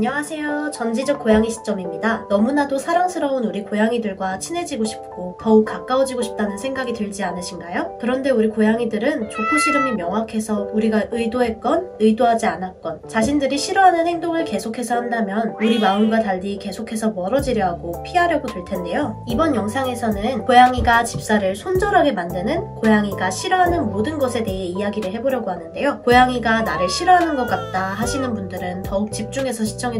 안녕하세요. 전지적 고양이 시점입니다. 너무나도 사랑스러운 우리 고양이들과 친해지고 싶고 더욱 가까워지고 싶다는 생각이 들지 않으신가요? 그런데 우리 고양이들은 좋고 싫음이 명확해서 우리가 의도했건 의도하지 않았건 자신들이 싫어하는 행동을 계속해서 한다면 우리 마음과 달리 계속해서 멀어지려 하고 피하려고 될 텐데요. 이번 영상에서는 고양이가 집사를 손절하게 만드는 고양이가 싫어하는 모든 것에 대해 이야기를 해보려고 하는데요. 고양이가 나를 싫어하는 것 같다 하시는 분들은 더욱 집중해서 시청해주시고,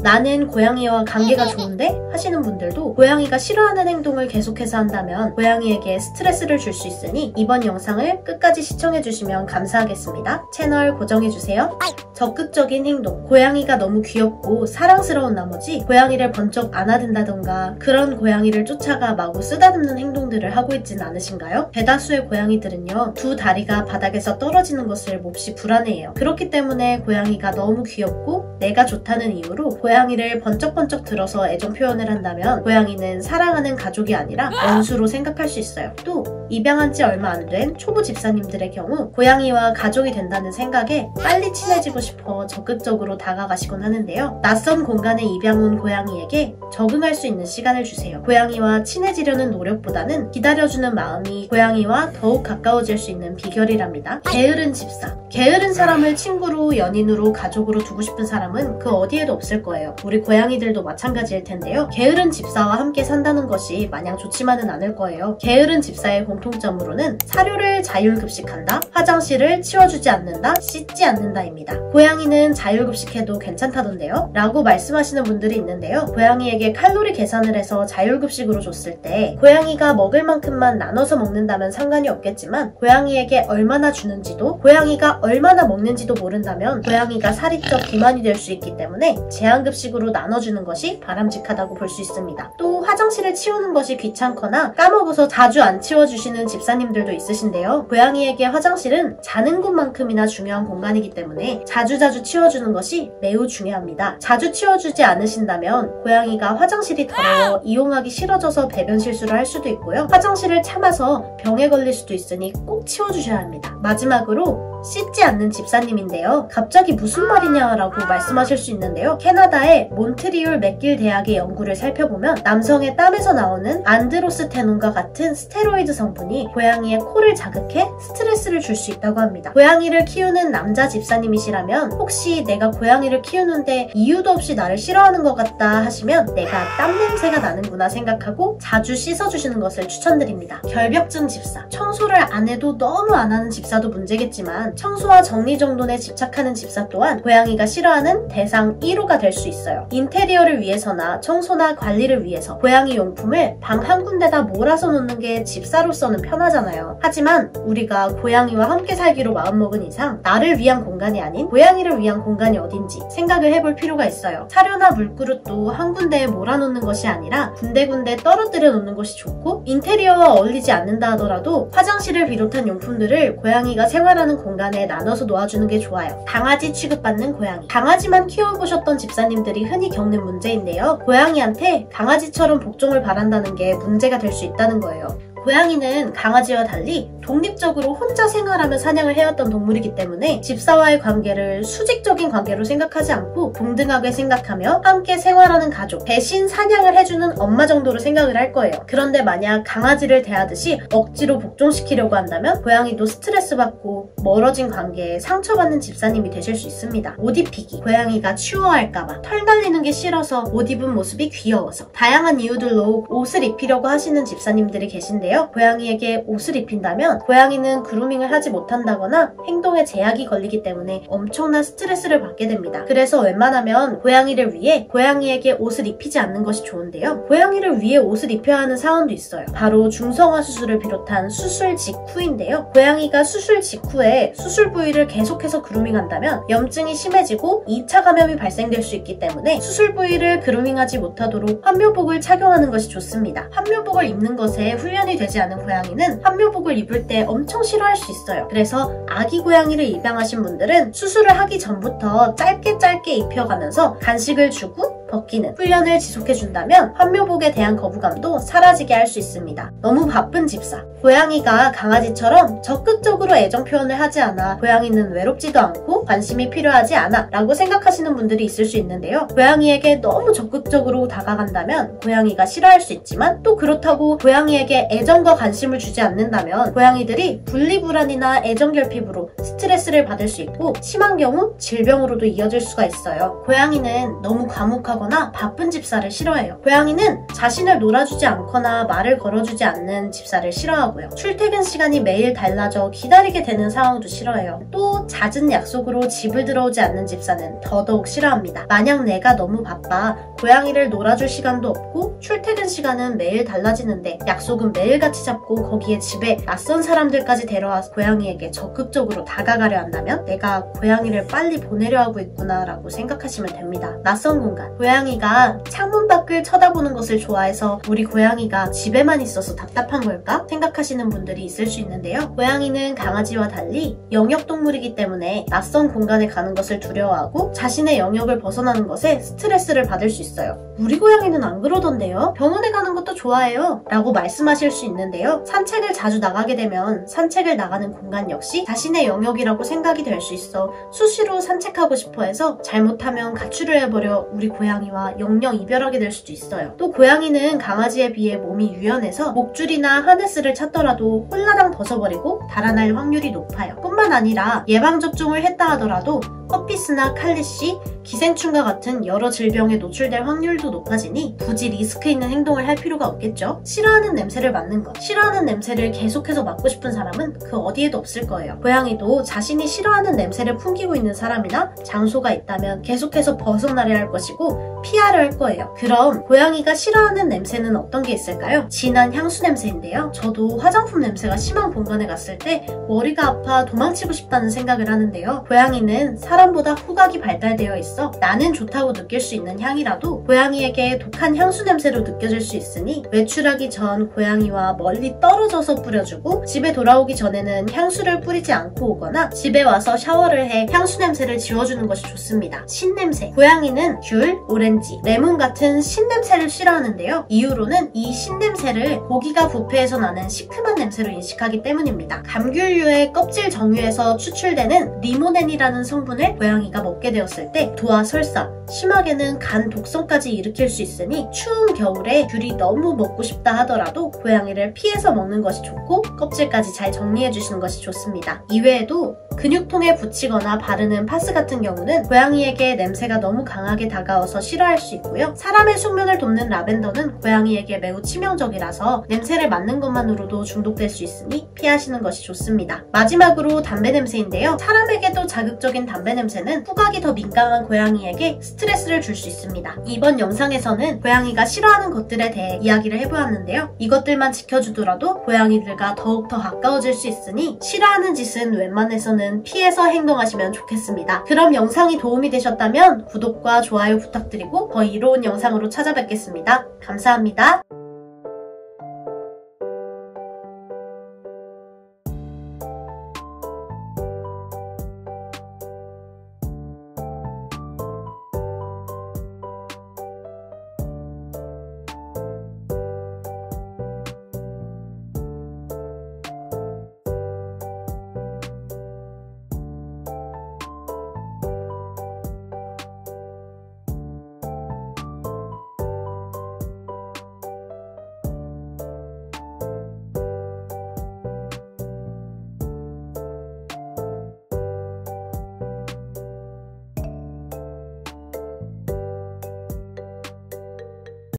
나는 고양이와 관계가 좋은데 하시는 분들도 고양이가 싫어하는 행동을 계속해서 한다면 고양이에게 스트레스를 줄 수 있으니 이번 영상을 끝까지 시청해주시면 감사하겠습니다. 채널 고정해주세요. 적극적인 행동. 고양이가 너무 귀엽고 사랑스러운 나머지 고양이를 번쩍 안아든다던가 그런 고양이를 쫓아가 마구 쓰다듬는 행동들을 하고 있진 않으신가요? 대다수의 고양이들은요, 두 다리가 바닥에서 떨어지는 것을 몹시 불안해해요. 그렇기 때문에 고양이가 너무 귀엽고 내가 좋다는 이유로 고양이를 번쩍번쩍 들어서 애정 표현을 한다면 고양이는 사랑하는 가족이 아니라 원수로 생각할 수 있어요. 또 입양한 지 얼마 안 된 초보 집사님들의 경우 고양이와 가족이 된다는 생각에 빨리 친해지고 싶어 적극적으로 다가가시곤 하는데요. 낯선 공간에 입양 온 고양이에게 적응할 수 있는 시간을 주세요. 고양이와 친해지려는 노력보다는 기다려주는 마음이 고양이와 더욱 가까워질 수 있는 비결이랍니다. 게으른 집사. 게으른 사람을 친구로, 연인으로, 가족으로 두고 싶은 사람은 그 어디에도 없을 거예요. 우리 고양이들도 마찬가지일 텐데요. 게으른 집사와 함께 산다는 것이 마냥 좋지만은 않을 거예요. 게으른 집사의 공통점으로는 사료를 자율급식한다, 화장실을 치워주지 않는다, 씻지 않는다입니다. 고양이는 자율급식해도 괜찮다던데요? 라고 말씀하시는 분들이 있는데요. 고양이에게 칼로리 계산을 해서 자율급식으로 줬을 때 고양이가 먹을 만큼만 나눠서 먹는다면 상관이 없겠지만 고양이에게 얼마나 주는지도, 고양이가 얼마나 먹는지도 모른다면 고양이가 살이 쪄 비만이 될 수 있기 때문에 제한급식으로 나눠주는 것이 바람직하다고 볼 수 있습니다. 또 화장실을 치우는 것이 귀찮거나 까먹어서 자주 안 치워주시는 집사님들도 있으신데요. 고양이에게 화장실은 자는 곳만큼이나 중요한 공간이기 때문에 자주자주 치워주는 것이 매우 중요합니다. 자주 치워주지 않으신다면 고양이가 화장실이 더러워 이용하기 싫어져서 배변 실수를 할 수도 있고요. 화장실을 참아서 병에 걸릴 수도 있으니 꼭 치워주셔야 합니다. 마지막으로 씻지 않는 집사님인데요. 갑자기 무슨 말이냐라고 말씀하실 수 있는데요. 캐나다의 몬트리올 맥길 대학의 연구를 살펴보면 남성의 땀에서 나오는 안드로스테논과 같은 스테로이드 성분이 고양이의 코를 자극해 스트레스를 줄 수 있다고 합니다. 고양이를 키우는 남자 집사님이시라면 혹시 내가 고양이를 키우는데 이유도 없이 나를 싫어하는 것 같다 하시면 내가 땀 냄새가 나는구나 생각하고 자주 씻어주시는 것을 추천드립니다. 결벽증 집사. 청소를 안 해도 너무 안 하는 집사도 문제겠지만 청소와 정리정돈에 집착하는 집사 또한 고양이가 싫어하는 대상 1호가 될 수 있어요. 인테리어를 위해서나 청소나 관리를 위해서 고양이 용품을 방 한 군데다 몰아서 놓는 게 집사로서는 편하잖아요. 하지만 우리가 고양이와 함께 살기로 마음먹은 이상 나를 위한 공간이 아닌 고양이를 위한 공간이 어딘지 생각을 해볼 필요가 있어요. 사료나 물그릇도 한 군데에 몰아놓는 것이 아니라 군데군데 떨어뜨려 놓는 것이 좋고, 인테리어와 어울리지 않는다 하더라도 화장실을 비롯한 용품들을 고양이가 생활하는 공간에 나눠서 놓아주는 게 좋아요. 강아지 취급받는 고양이. 강아지만 키워보셨던 집사님들이 흔히 겪는 문제인데요. 고양이한테 강아지처럼 복종을 바란다는 게 문제가 될 수 있다는 거예요. 고양이는 강아지와 달리 독립적으로 혼자 생활하며 사냥을 해왔던 동물이기 때문에 집사와의 관계를 수직적인 관계로 생각하지 않고 동등하게 생각하며 함께 생활하는 가족, 대신 사냥을 해주는 엄마 정도로 생각을 할 거예요. 그런데 만약 강아지를 대하듯이 억지로 복종시키려고 한다면 고양이도 스트레스 받고 멀어진 관계에 상처받는 집사님이 되실 수 있습니다. 옷 입히기. 고양이가 추워할까봐, 털 날리는 게 싫어서 옷 입은 모습이 귀여워서, 다양한 이유들로 옷을 입히려고 하시는 집사님들이 계신데요. 고양이에게 옷을 입힌다면 고양이는 그루밍을 하지 못한다거나 행동에 제약이 걸리기 때문에 엄청난 스트레스를 받게 됩니다. 그래서 웬만하면 고양이를 위해 고양이에게 옷을 입히지 않는 것이 좋은데요. 고양이를 위해 옷을 입혀야 하는 상황도 있어요. 바로 중성화 수술을 비롯한 수술 직후인데요. 고양이가 수술 직후에 수술 부위를 계속해서 그루밍한다면 염증이 심해지고 2차 감염이 발생될 수 있기 때문에 수술 부위를 그루밍하지 못하도록 환묘복을 착용하는 것이 좋습니다. 환묘복을 입는 것에 훈련이 되지 않은 고양이는 환묘복을 입을 때 엄청 싫어할 수 있어요. 그래서 아기 고양이를 입양하신 분들은 수술을 하기 전부터 짧게 입혀가면서 간식을 주고 벗기는 훈련을 지속해준다면 환묘복에 대한 거부감도 사라지게 할 수 있습니다. 너무 바쁜 집사. 고양이가 강아지처럼 적극적으로 애정 표현을 하지 않아 고양이는 외롭지도 않고 관심이 필요하지 않아 라고 생각하시는 분들이 있을 수 있는데요. 고양이에게 너무 적극적으로 다가간다면 고양이가 싫어할 수 있지만 또 그렇다고 고양이에게 애정과 관심을 주지 않는다면 고양이들이 분리불안이나 애정결핍으로 스트레스를 받을 수 있고 심한 경우 질병으로도 이어질 수가 있어요. 고양이는 너무 과묵하거나 바쁜 집사를 싫어해요. 고양이는 자신을 놀아주지 않거나 말을 걸어주지 않는 집사를 싫어하고요. 출퇴근 시간이 매일 달라져 기다리게 되는 상황도 싫어해요. 또 잦은 약속으로 집을 들어오지 않는 집사는 더더욱 싫어합니다. 만약 내가 너무 바빠 고양이를 놀아줄 시간도 없고 출퇴근 시간은 매일 달라지는데 약속은 매일같이 잡고 거기에 집에 낯선 사람들까지 데려와서 고양이에게 적극적으로 다가가려 한다면 내가 고양이를 빨리 보내려 하고 있구나 라고 생각하시면 됩니다. 낯선 공간. 고양이가 창문 밖을 쳐다보는 것을 좋아해서 우리 고양이가 집에만 있어서 답답한 걸까? 생각하시는 분들이 있을 수 있는데요. 고양이는 강아지와 달리 영역동물이기 때문에 낯선 공간에 가는 것을 두려워하고 자신의 영역을 벗어나는 것에 스트레스를 받을 수 있어요. 우리 고양이는 안 그러던데요? 병원에 가는 것도 좋아해요 라고 말씀하실 수 있는데요. 산책을 자주 나가게 되면 산책을 나가는 공간 역시 자신의 영역이라고 생각이 될 수 있어 수시로 산책하고 싶어 해서 잘못하면 가출을 해버려 우리 고양이와 영영 이별하게 될 수도 있어요. 또 고양이는 강아지에 비해 몸이 유연해서 목줄이나 하네스를 찾더라도 홀라당 벗어버리고 달아날 확률이 높아요. 뿐만 아니라 예방접종을 했다 하더라도 허피스나 칼리시, 기생충과 같은 여러 질병에 노출될 확률도 높아지니 굳이 리스크 있는 행동을 할 필요가 없겠죠. 싫어하는 냄새를 맡는 것. 싫어하는 냄새를 계속해서 맡고 싶은 사람은 그 어디에도 없을 거예요. 고양이도 자신이 싫어하는 냄새를 풍기고 있는 사람이나 장소가 있다면 계속해서 벗어나려 할 것이고 피하려 할 거예요. 그럼 고양이가 싫어하는 냄새는 어떤 게 있을까요? 진한 향수 냄새인데요. 저도 화장품 냄새가 심한 공간에 갔을 때 머리가 아파 도망치고 싶다는 생각을 하는데요. 고양이는 사람보다 후각이 발달되어 있어 나는 좋다고 느낄 수 있는 향이라도 고양이에게 독한 향수 냄새로 느껴질 수 있으니 외출하기 전 고양이와 멀리 떨어져서 뿌려주고 집에 돌아오기 전에는 향수를 뿌리지 않고 오거나 집에 와서 샤워를 해 향수 냄새를 지워주는 것이 좋습니다. 신냄새. 고양이는 귤, 오렌지, 레몬 같은 신냄새를 싫어하는데요. 이유로는 이 신냄새를 고기가 부패해서 나는 시큼한 냄새로 인식하기 때문입니다. 감귤류의 껍질 정유에서 추출되는 리모넨이라는 성분을 고양이가 먹게 되었을 때 도와 설사, 심하게는 간 독성까지 일으킬 수 있으니 추운 겨울에 귤이 너무 먹고 싶다 하더라도 고양이를 피해서 먹는 것이 좋고 껍질까지 잘 정리해 주시는 것이 좋습니다. 이외에도 근육통에 붙이거나 바르는 파스 같은 경우는 고양이에게 냄새가 너무 강하게 다가와서 싫어할 수 있고요. 사람의 숙면을 돕는 라벤더는 고양이에게 매우 치명적이라서 냄새를 맡는 것만으로도 중독될 수 있으니 피하시는 것이 좋습니다. 마지막으로 담배 냄새인데요. 사람에게도 자극적인 담배 냄새는 후각이 더 민감한 고양이에게 스트레스를 줄 수 있습니다. 이번 영상에서는 고양이가 싫어하는 것들에 대해 이야기를 해보았는데요. 이것들만 지켜주더라도 고양이들과 더욱더 가까워질 수 있으니 싫어하는 짓은 웬만해서는 피해서 행동하시면 좋겠습니다. 그럼 영상이 도움이 되셨다면 구독과 좋아요 부탁드리고 더 이로운 영상으로 찾아뵙겠습니다. 감사합니다.